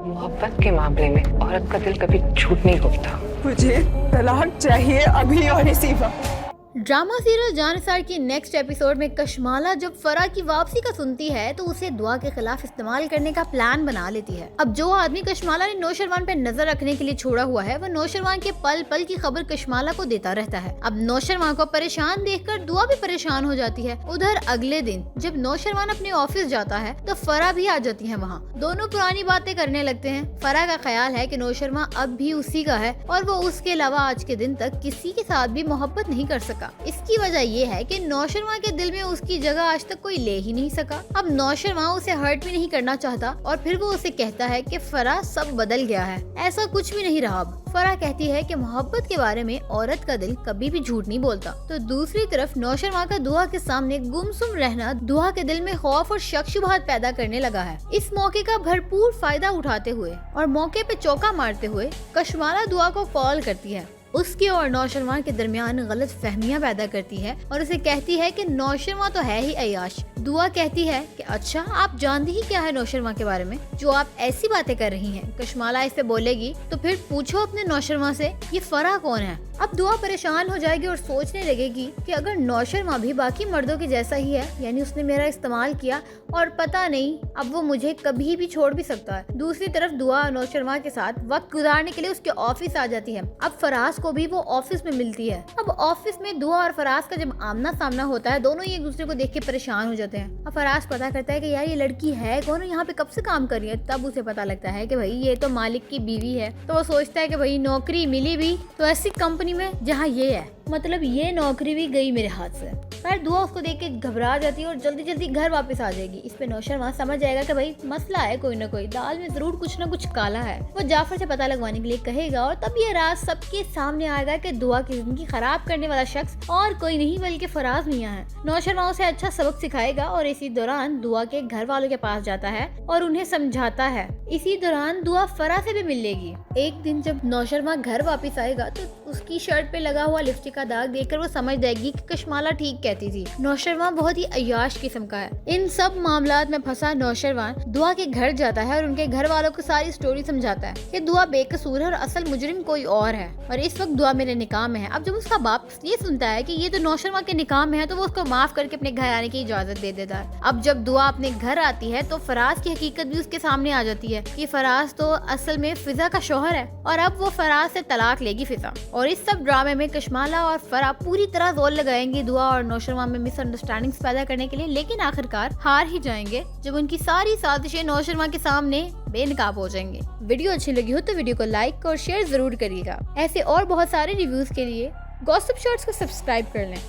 मोहब्बत के मामले में औरत का दिल कभी झूठ नहीं बोलता। मुझे तलाक चाहिए अभी और इसी वक्त। ड्रामा सीरियल जानसार की नेक्स्ट एपिसोड में कशमाला जब फरा की वापसी का सुनती है तो उसे दुआ के खिलाफ इस्तेमाल करने का प्लान बना लेती है। अब जो आदमी कशमाला ने नौशरवान पे नजर रखने के लिए छोड़ा हुआ है, वह नौशरवान के पल पल की खबर कशमाला को देता रहता है। अब नौशरवान को परेशान देखकर दुआ भी परेशान हो जाती है। उधर अगले दिन जब नौशरवान अपने ऑफिस जाता है तो फरा भी आ जाती है वहाँ। दोनों पुरानी बातें करने लगते हैं। फरा का ख्याल है कि नौशरवान अब भी उसी का है और वो उसके अलावा आज के दिन तक किसी के साथ भी मोहब्बत नहीं कर सका। इसकी वजह ये है कि नौशरवां के दिल में उसकी जगह आज तक कोई ले ही नहीं सका। अब नौशरवां उसे हर्ट भी नहीं करना चाहता और फिर वो उसे कहता है कि फरा सब बदल गया है, ऐसा कुछ भी नहीं रहा। अब फरा कहती है कि मोहब्बत के बारे में औरत का दिल कभी भी झूठ नहीं बोलता। तो दूसरी तरफ नौशरवां का दुआ के सामने गुमसुम रहना दुआ के दिल में खौफ और शक शुबहात पैदा करने लगा है। इस मौके का भरपूर फायदा उठाते हुए और मौके पे चौका मारते हुए कशमाला दुआ को कॉल करती है। उसके और नौशरवां के दरमियान गलत फहमियां पैदा करती है और उसे कहती है कि नौशरवां तो है ही अय्याश। दुआ कहती है कि अच्छा आप जानती ही क्या है नौशरवां के बारे में जो आप ऐसी बातें कर रही हैं। कशमाला इसे बोलेगी तो फिर पूछो अपने नौशरवां से ये फरा कौन है। अब दुआ परेशान हो जाएगी और सोचने लगेगी कि अगर नौशरवां भी बाकी मर्दों के जैसा ही है, यानी उसने मेरा इस्तेमाल किया और पता नहीं अब वो मुझे कभी भी छोड़ भी सकता है। दूसरी तरफ दुआ नौशरवां के साथ वक्त गुजारने के लिए उसके ऑफिस आ जाती है। अब फराज को भी वो ऑफिस में मिलती है। अब ऑफिस में दुआ और फराज का जब आमना सामना होता है, दोनों ही एक दूसरे को देख के परेशान हो जाते हैं। अब फराज पता करता है कि यार ये लड़की है कौन, यहाँ पे कब से काम कर रही है। तब उसे पता लगता है कि भाई ये तो मालिक की बीवी है। तो वो सोचता है कि भाई नौकरी मिली भी तो ऐसी कंपनी में जहाँ ये है, मतलब ये नौकरी भी गई मेरे हाथ से। पर दुआ उसको देख के घबरा जाती है और जल्दी जल्दी घर वापस आ जाएगी। इस पे नौशरवां समझ जाएगा कि भाई मसला है, कोई ना कोई दाल में जरूर कुछ ना कुछ काला है। वो जाफर से पता लगवाने के लिए कहेगा और तब ये राज सबके सामने आएगा कि दुआ की जिंदगी खराब करने वाला शख्स और कोई नहीं बल्कि फराज मियां है। नौशरवां उसे अच्छा सबक सिखाएगा और इसी दौरान दुआ के घर वालों के पास जाता है और उन्हें समझाता है। इसी दौरान दुआ फरा से भी मिल लेगी। एक दिन जब नौशरवां घर वापस आएगा तो उसकी शर्ट पे लगा हुआ लिपस्टिक का दाग देखकर वो समझ जाएगी कि कशमाला ठीक कहती थी। नौशरवां बहुत ही अय्याश किस्म का है। इन सब मामलात में फंसा नौशरवां दुआ के घर जाता है और उनके घर वालों को सारी स्टोरी समझाता है कि दुआ बेकसूर है और असल मुजरिम कोई और है और इस वक्त दुआ मेरे निकाह में है। अब जब उसका बाप ये सुनता है कि ये तो नौशरवां के निकाह में है तो वो उसको माफ करके अपने घर आने की इजाजत दे देता है। अब जब दुआ अपने घर आती है तो फराज की हकीकत भी उसके सामने आ जाती है कि फराज तो असल में फिजा का शौहर है और अब वो फराज से तलाक लेगी फिजा। और इस सब ड्रामे में कशमाला और फरा पूरी तरह जोर लगाएंगे दुआ और नौशरवां में मिसअंडरस्टैंडिंग्स पैदा करने के लिए, लेकिन आखिरकार हार ही जाएंगे जब उनकी सारी साजिशें नौशरवां के सामने बेनकाब हो जाएंगे। वीडियो अच्छी लगी हो तो वीडियो को लाइक और शेयर जरूर करिएगा। ऐसे और बहुत सारे रिव्यूज के लिए गॉसिप शॉर्ट्स को सब्सक्राइब कर लें।